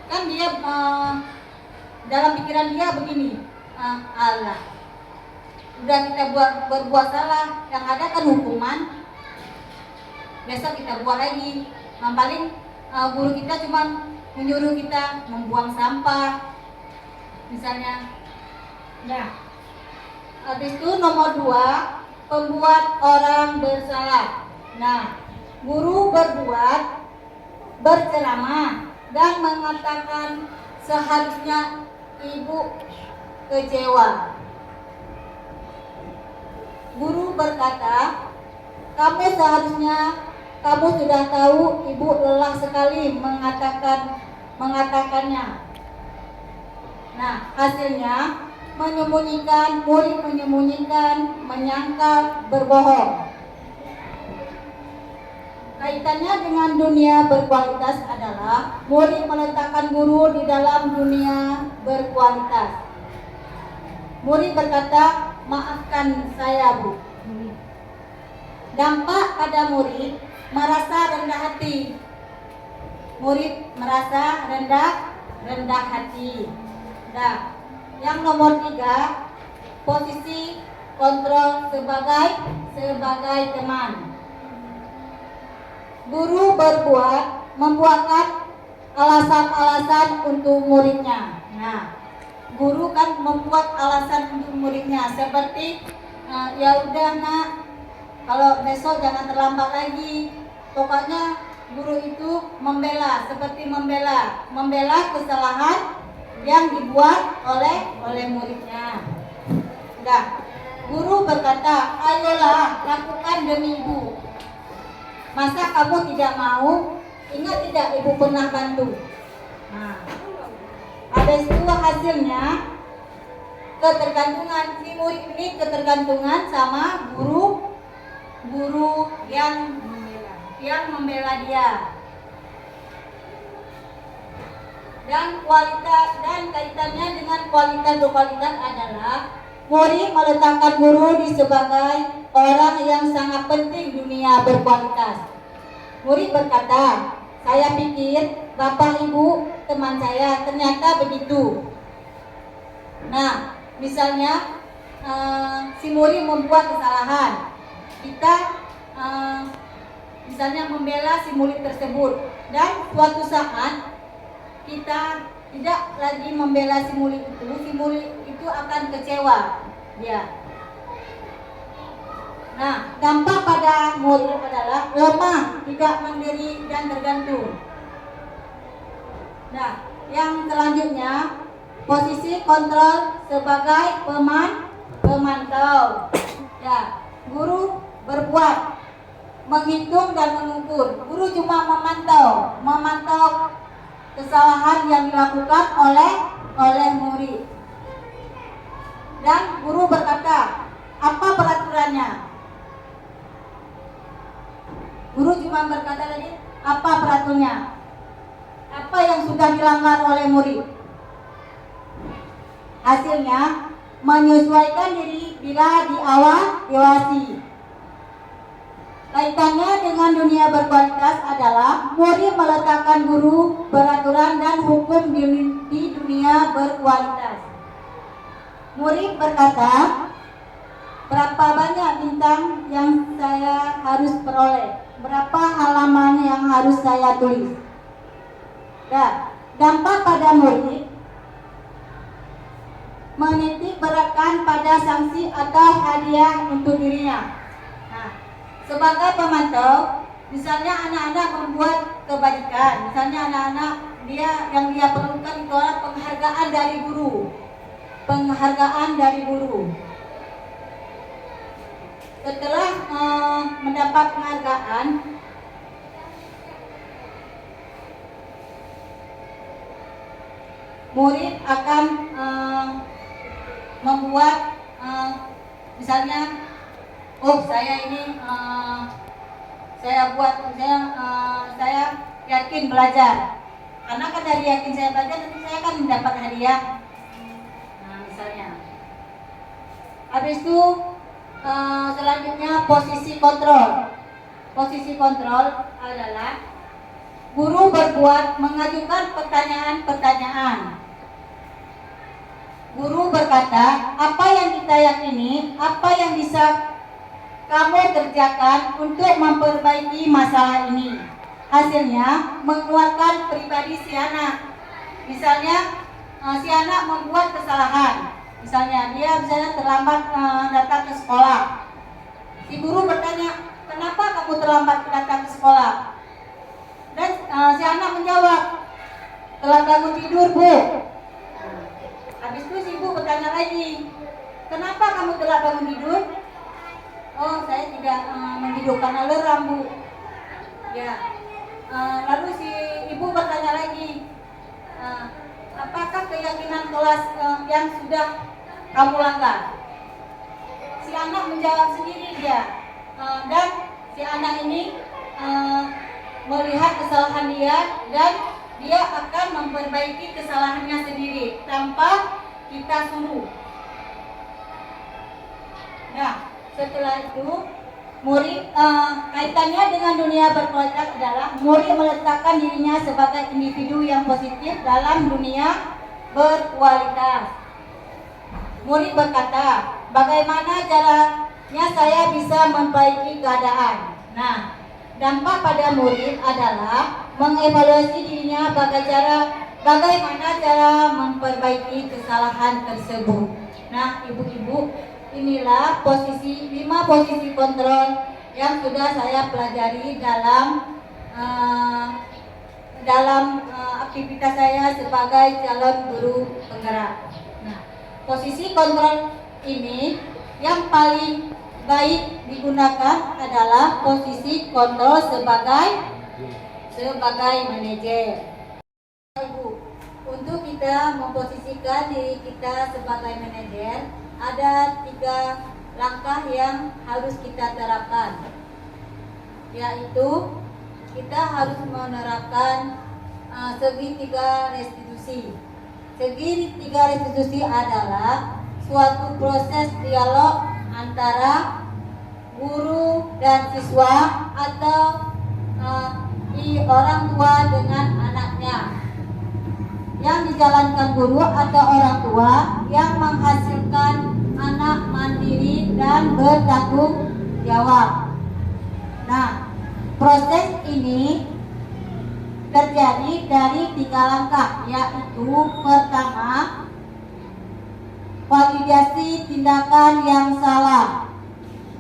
Kan dia dalam pikiran dia begini, Allah, udah kita berbuat salah, yang ada kan hukuman, besok kita buat lagi. Paling guru kita cuma menyuruh kita membuang sampah misalnya. Nah, habis itu nomor 2, pembuat orang bersalah. Nah, guru berceramah dan mengatakan seharusnya ibu kecewa. Guru berkata, kamu sudah tahu ibu lelah sekali mengatakannya. Nah, hasilnya murid menyembunyikan, menyangkal, berbohong. Kaitannya dengan dunia berkualitas adalah murid meletakkan guru di dalam dunia berkualitas. Murid berkata, maafkan saya Bu. Dampak pada murid merasa rendah hati. Murid merasa rendah hati. Nah, yang nomor 3, posisi kontrol sebagai teman. Guru membuatkan alasan-alasan untuk muridnya. Nah, guru kan membuat alasan untuk muridnya seperti ya udah nak, kalau besok jangan terlambat lagi. Pokoknya guru itu seperti membela kesalahan yang dibuat oleh muridnya. Nah, guru berkata, ayolah lakukan demi ibu. Masa kamu tidak mau? Ingat tidak ibu pernah bantu? Nah, habis itu hasilnya ketergantungan. Si murid ini ketergantungan sama guru yang membela dia. Dan kaitannya dengan kualitas berkualitas adalah murid meletakkan guru sebagai orang yang sangat penting dunia berkualitas. Murid berkata, saya pikir bapak ibu teman saya, ternyata begitu. Nah, misalnya si murid membuat kesalahan, kita misalnya membela si murid tersebut, dan suatu saat kita tidak lagi membela si murid itu akan kecewa dia. Nah, dampak pada murid adalah lemah, tidak mandiri dan tergantung. Nah, yang selanjutnya posisi kontrol sebagai pemantau. Ya, guru berbuat, menghitung dan mengukur. Guru cuma memantau kesalahan yang dilakukan oleh murid. Dan guru berkata, apa peraturannya? Guru cuma berkata tadi, apa peraturannya? Apa yang sudah dilanggar oleh murid? Hasilnya menyesuaikan diri bila diawasi. Kaitannya dengan dunia berkualitas adalah murid meletakkan guru, peraturan dan hukum di dunia berkualitas. Murid berkata, berapa banyak bintang yang saya harus peroleh? Berapa halaman yang harus saya tulis? Dan dampak pada murid menitik beratkan pada sanksi atau hadiah untuk dirinya. Nah, sebagai pemantau, misalnya anak-anak membuat kebajikan, misalnya anak-anak yang dia perlukan itu adalah penghargaan dari guru. Setelah mendapat penghargaan, murid akan membuat misalnya, saya ini saya yakin belajar. Karena kan dari yakin saya belajar, tentu saya akan mendapat hadiah. Nah, misalnya. Habis itu selanjutnya posisi kontrol. Posisi kontrol adalah guru berbuat mengajukan pertanyaan. Guru berkata, apa yang kita yakini, apa yang bisa kamu kerjakan untuk memperbaiki masalah ini. Hasilnya menguatkan pribadi si anak. Misalnya si anak membuat kesalahan. Misalnya dia terlambat datang ke sekolah. Si guru bertanya, kenapa kamu terlambat datang ke sekolah? Dan si anak menjawab, telah bangun tidur, Bu. Habis itu si ibu bertanya lagi, kenapa kamu telah bangun tidur? Oh, saya tidak menghidupkan alarm, Bu. Ya. Lalu si ibu bertanya lagi, apakah keyakinan kelas yang sudah kamu langgar? Si anak menjawab sendiri dia, dan si anak ini melihat kesalahan dia dan dia akan memperbaiki kesalahannya sendiri tanpa kita suruh. Nah, setelah itu murid kaitannya dengan dunia berkualitas adalah murid meletakkan dirinya sebagai individu yang positif dalam dunia berkualitas. Murid berkata, bagaimana caranya saya bisa memperbaiki keadaan? Nah, dampak pada murid adalah mengevaluasi dirinya bagaimana cara memperbaiki kesalahan tersebut. Nah, ibu-ibu, inilah 5 posisi kontrol yang sudah saya pelajari dalam aktivitas saya sebagai calon guru penggerak. Nah, posisi kontrol ini yang paling baik digunakan adalah posisi kontrol sebagai manajer. Ibu, untuk kita memposisikan diri kita sebagai manajer, ada 3 langkah yang harus kita terapkan, yaitu kita harus menerapkan segitiga restitusi. Segitiga restitusi adalah suatu proses dialog antara guru dan siswa atau orang tua dengan anaknya, yang dijalankan guru atau orang tua yang menghasilkan anak mandiri dan bertanggung jawab. Nah, proses ini terjadi dari 3 langkah, yaitu pertama, validasi tindakan yang salah.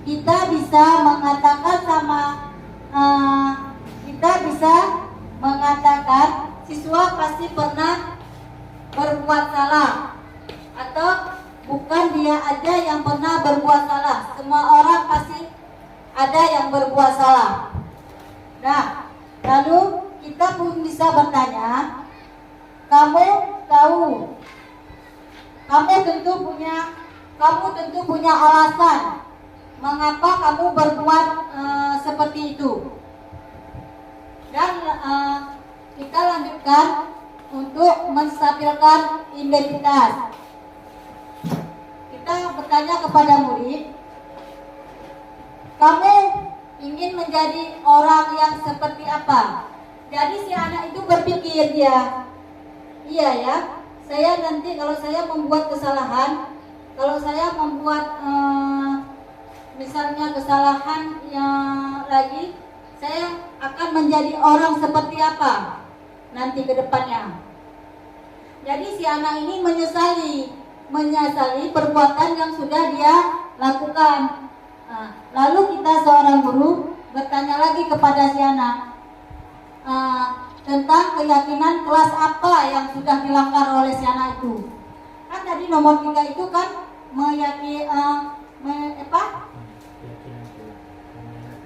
Kita bisa mengatakan siswa pasti pernah berbuat salah, atau bukan dia aja yang pernah berbuat salah, semua orang pasti ada yang berbuat salah. Nah, lalu kita pun bisa bertanya, kamu tentu punya alasan mengapa kamu berbuat seperti itu. Dan kita lanjutkan untuk menstabilkan identitas. Kita bertanya kepada murid, kamu ingin menjadi orang yang seperti apa? Jadi si anak itu berpikir dia, iya ya, saya nanti kalau saya membuat kesalahan, kalau saya membuat misalnya kesalahan yang lagi, saya akan menjadi orang seperti apa nanti ke depannya. Jadi si anak ini menyesali perbuatan yang sudah dia lakukan. Nah, lalu kita seorang guru bertanya lagi kepada si anak tentang keyakinan kelas apa yang sudah dilanggar oleh si anak itu. Kan tadi nomor 3 itu kan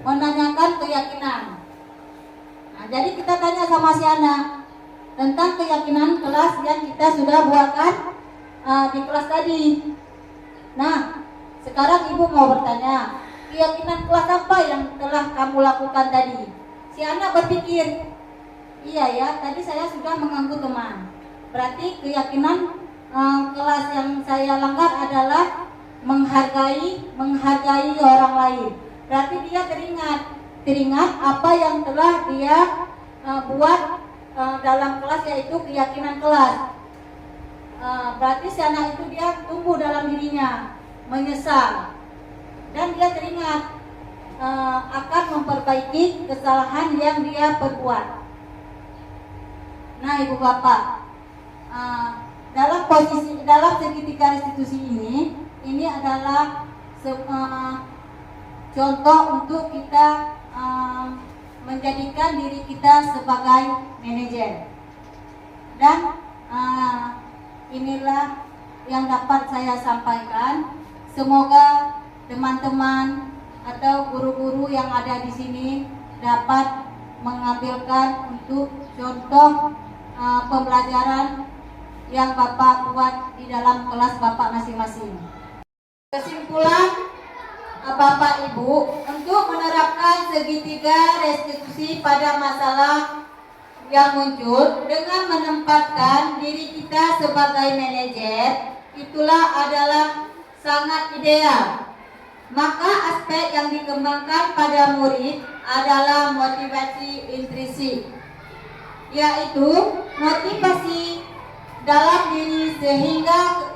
menanyakan keyakinan. Nah, jadi kita tanya sama si anak tentang keyakinan kelas yang kita sudah buatkan di kelas tadi. Nah, sekarang ibu mau bertanya, keyakinan kelas apa yang telah kamu lakukan tadi? Si anak berpikir, iya ya, tadi saya sudah mengganggu teman. Berarti keyakinan kelas yang saya langgar adalah menghargai orang lain. Berarti dia teringat apa yang telah dia buat dalam kelas, yaitu keyakinan kelas. Berarti si anak itu dia tumbuh dalam dirinya, menyesal, dan dia teringat akan memperbaiki kesalahan yang dia perbuat. Nah, ibu bapak, dalam segitiga restitusi ini adalah contoh untuk kita menjadikan diri kita sebagai manajer. Dan inilah yang dapat saya sampaikan. Semoga teman-teman atau guru-guru yang ada di sini dapat mengambilkan untuk contoh pembelajaran yang Bapak buat di dalam kelas Bapak masing-masing. Kesimpulan Bapak Ibu, untuk menerapkan segitiga restitusi pada masalah yang muncul dengan menempatkan diri kita sebagai manajer, itulah adalah sangat ideal. Maka aspek yang dikembangkan pada murid adalah motivasi intrinsik, yaitu motivasi dalam diri sehingga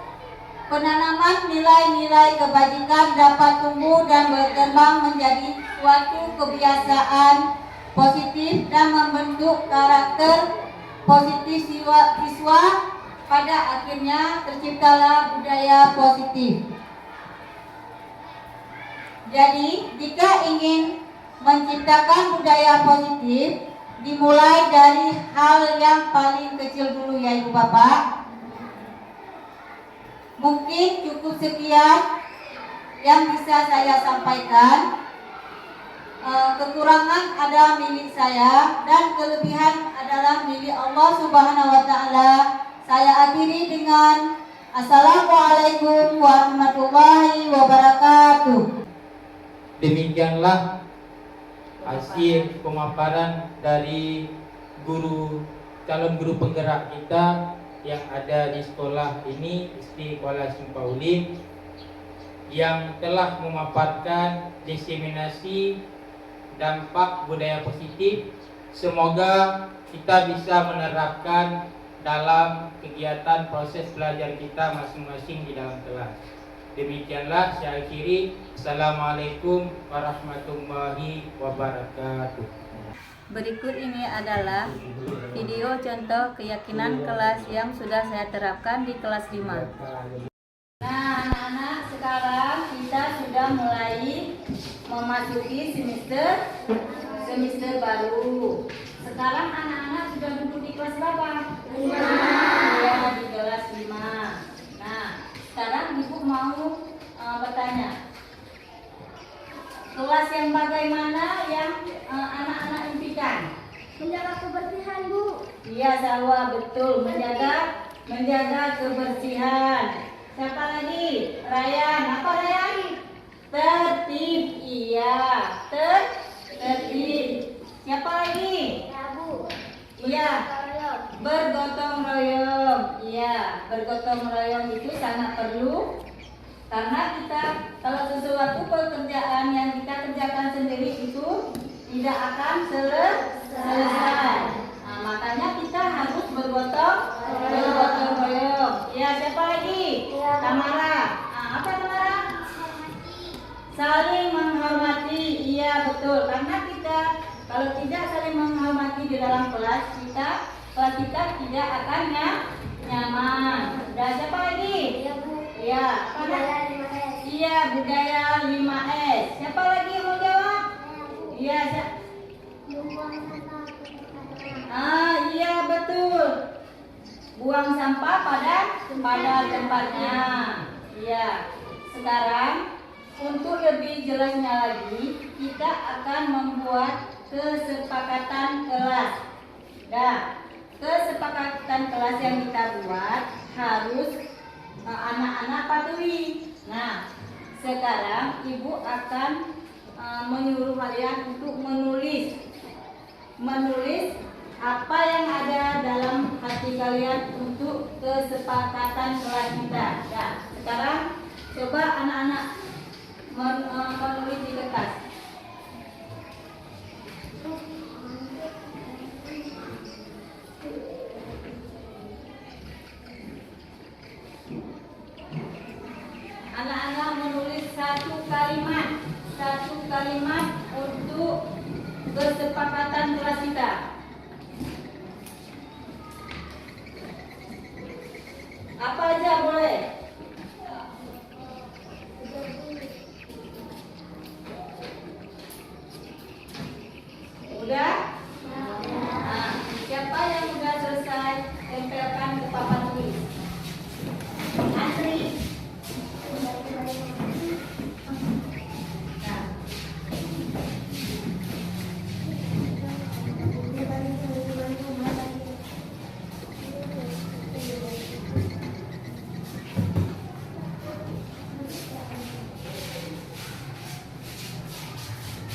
penanaman nilai-nilai kebajikan dapat tumbuh dan berkembang menjadi suatu kebiasaan positif dan membentuk karakter positif siswa. Pada akhirnya terciptalah budaya positif. Jadi, jika ingin menciptakan budaya positif, dimulai dari hal yang paling kecil dulu ya Ibu Bapak. Mungkin cukup sekian yang bisa saya sampaikan. Kekurangan ada milik saya dan kelebihan adalah milik Allah Subhanahu wa Ta'ala. Saya akhiri dengan Assalamualaikum warahmatullahi wabarakatuh. Demikianlah hasil pemaparan dari calon guru penggerak kita yang ada di sekolah ini, Istiqomah Simpaulim, yang telah memaparkan diseminasi dampak budaya positif. Semoga kita bisa menerapkan dalam kegiatan proses belajar kita masing-masing di dalam kelas. Demikianlah saya akhiri. Assalamualaikum warahmatullahi wabarakatuh. Berikut ini adalah video contoh keyakinan kelas yang sudah saya terapkan di kelas 5. Nah, anak-anak, sekarang kita sudah mulai memasuki semester baru. Sekarang anak-anak sudah duduk di kelas berapa? 5. Ya, di kelas 5. Nah, sekarang Ibu mau bertanya. Kelas yang bagaimana yang anak-anak impikan? Menjaga kebersihan, Bu. Iya, Salwa, betul. Menjaga kebersihan. Siapa lagi? Ryan. Apa Ryan? Tertib. Iya, tertib. Siapa lagi? Ya, Bu. Iya. Bergotong royong. Iya, bergotong royong itu sangat perlu. Karena kita kalau sesuatu pekerjaan yang kita kerjakan sendiri itu tidak akan selesai. Nah, makanya kita harus bergotong royong. Ya, siapa lagi? Tamara. Nah, apa Tamara? Saling menghormati. Iya, betul. Karena kita kalau tidak saling menghormati di dalam kelas kita tidak akan nyaman. Dan siapa lagi? Iya, Budaya 5S. iya, budaya 5S. Siapa lagi yang mau jawab? Iya, iya betul. Buang sampah pada tempatnya. Iya. Sekarang untuk lebih jelasnya lagi, kita akan membuat kesepakatan kelas. Nah, kesepakatan kelas yang kita buat harus anak-anak patuhi. Nah, sekarang Ibu akan menyuruh kalian untuk menulis apa yang ada dalam hati kalian untuk kesepakatan kelas kita. Nah, sekarang coba anak-anak menulis di kertas. Anak-anak menulis satu kalimat untuk kesepakatan kelas kita. Apa aja boleh? Udah? Nah, siapa yang udah selesai tempelkan ke papan tulis? Antri.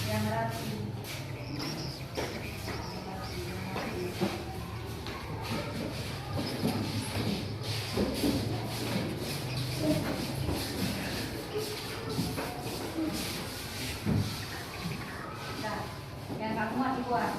Yang rapi. Nah, yang kamu mau dibuat.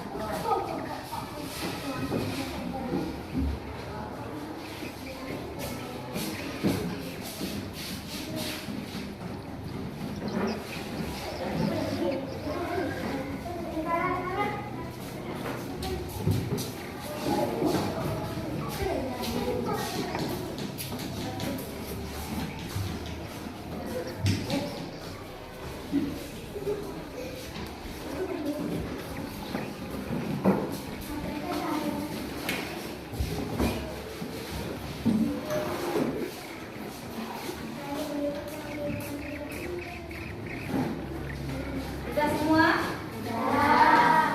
Sudah semua?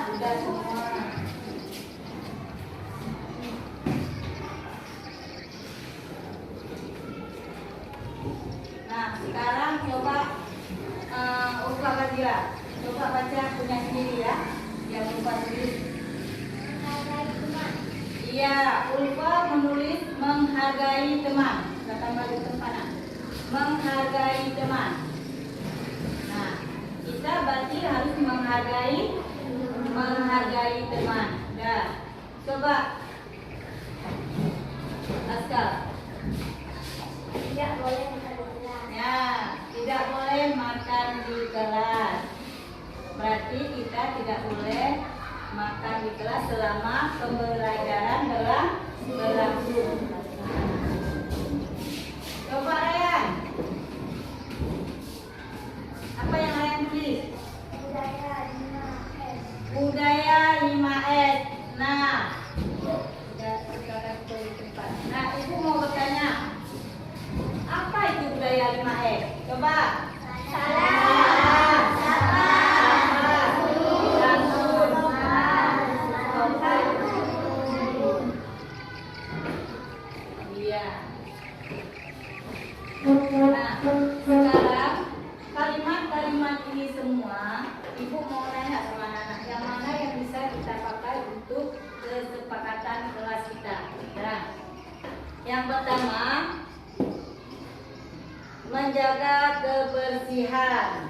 Sudah semua. Nah, sekarang coba Ulfa Fadila. Coba baca punya sendiri ya. Yang Ulfa tulis. Iya, Ulfa menulis menghargai teman. Kata balik tempatnya. Menghargai teman. Nah, kita berarti harus menghargai teman. Dah. Coba Askar. Tidak boleh makan di kelas. Ya, tidak boleh makan di kelas. Berarti kita tidak boleh makan di kelas selama pembelajaran berlangsung. Coba Ryan. Apa yang Ryan tulis? Budaya 5S. Nah, Ibu mau bertanya, apa itu budaya 5S? Coba. Salam, sabar, santun, iya. Nah, sekarang kalimat-kalimat ini semua, Ibu mau nanya sama anak, yang mana yang bisa kita pakai untuk kesepakatan kelas kita. Nah, yang pertama, menjaga kebersihan.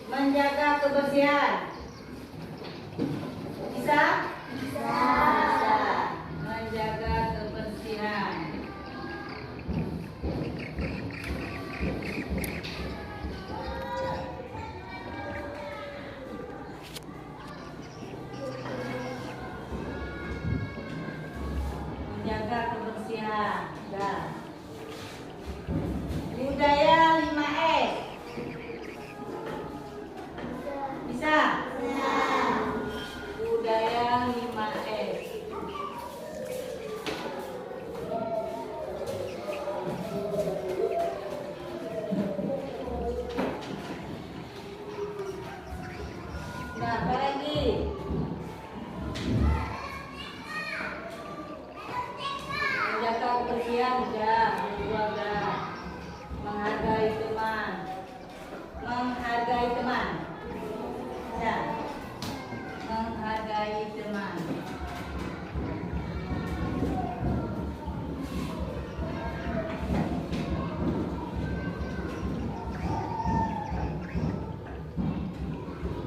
Menjaga kebersihan. Bisa? Bisa. Menjaga kebersihan. Menjaga kebersihan. Dah. Budaya 5S. Bisa? Bisa. Budaya 5S. Nah, apa lagi? Menjaga kebersihan sudah, keluarga. Menghargai teman. Menghargai teman. Ya. Menghargai teman.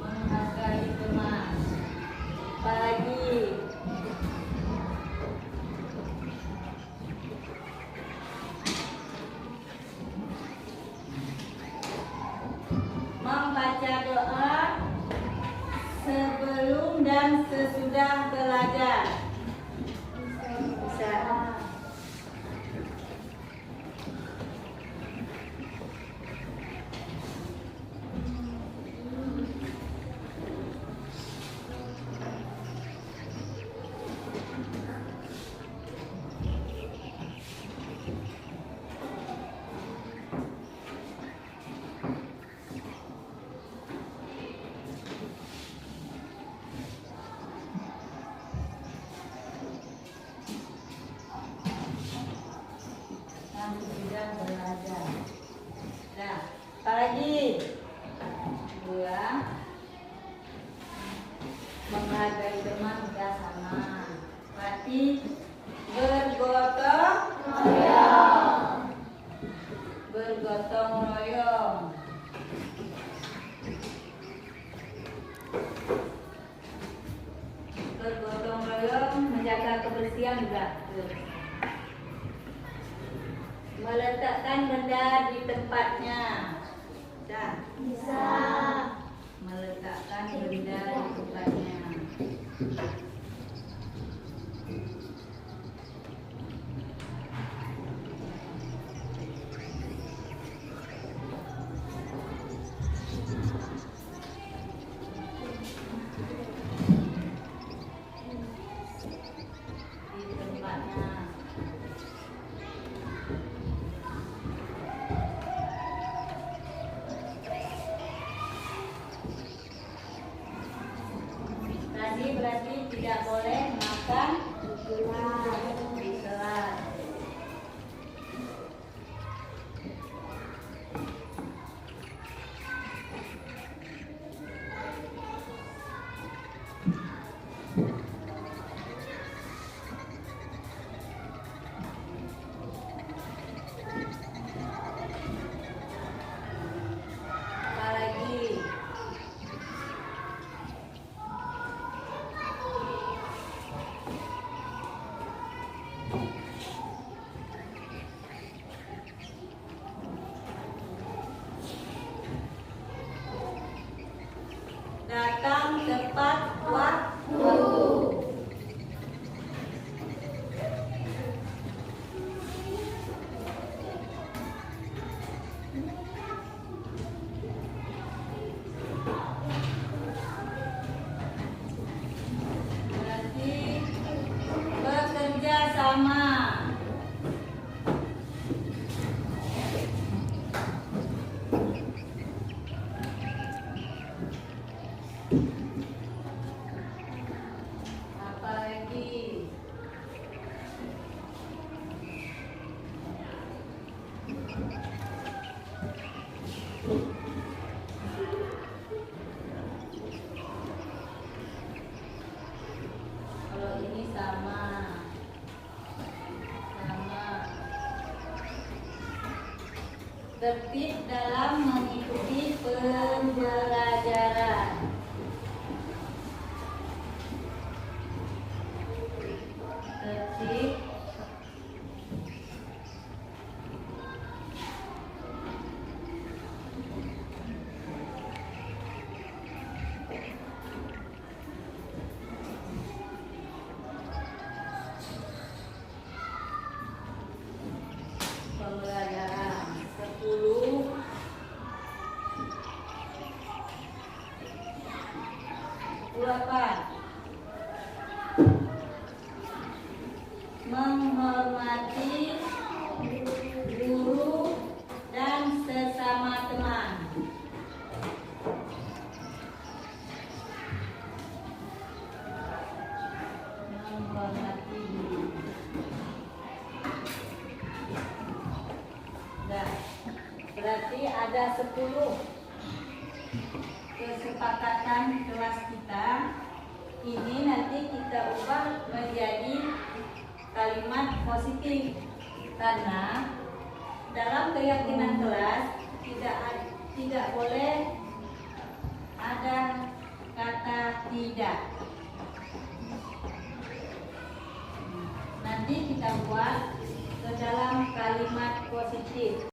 Menghargai teman. Apa lagi? Membaca doa sebelum dan sesudah belajar. Bisa. Dan sesudah belajar. Nah, apa lagi? Dua. Menghargai teman sudah sama. Berarti bergotong royong. Bergotong royong. Bergotong royong menjaga kebersihan juga. Meletakkan benda di tempatnya. Bisa? Bisa. Meletakkan benda di tempatnya. Di tempatnya. Berarti tidak boleh makan di kelas. Apalagi? Datang tepat sama. Apa lagi? Kalau ini sama. Tertib dalam mengikuti pembelajaran. Tertib pembelajaran. 10 apa? Menghormati guru dan sesama teman. Menghormati guru. Nah, berarti ada 10 kesepakatan kelas kita. Ini nanti kita ubah menjadi kalimat positif, karena dalam keyakinan kelas tidak boleh ada kata tidak. Nanti kita buat ke dalam kalimat positif.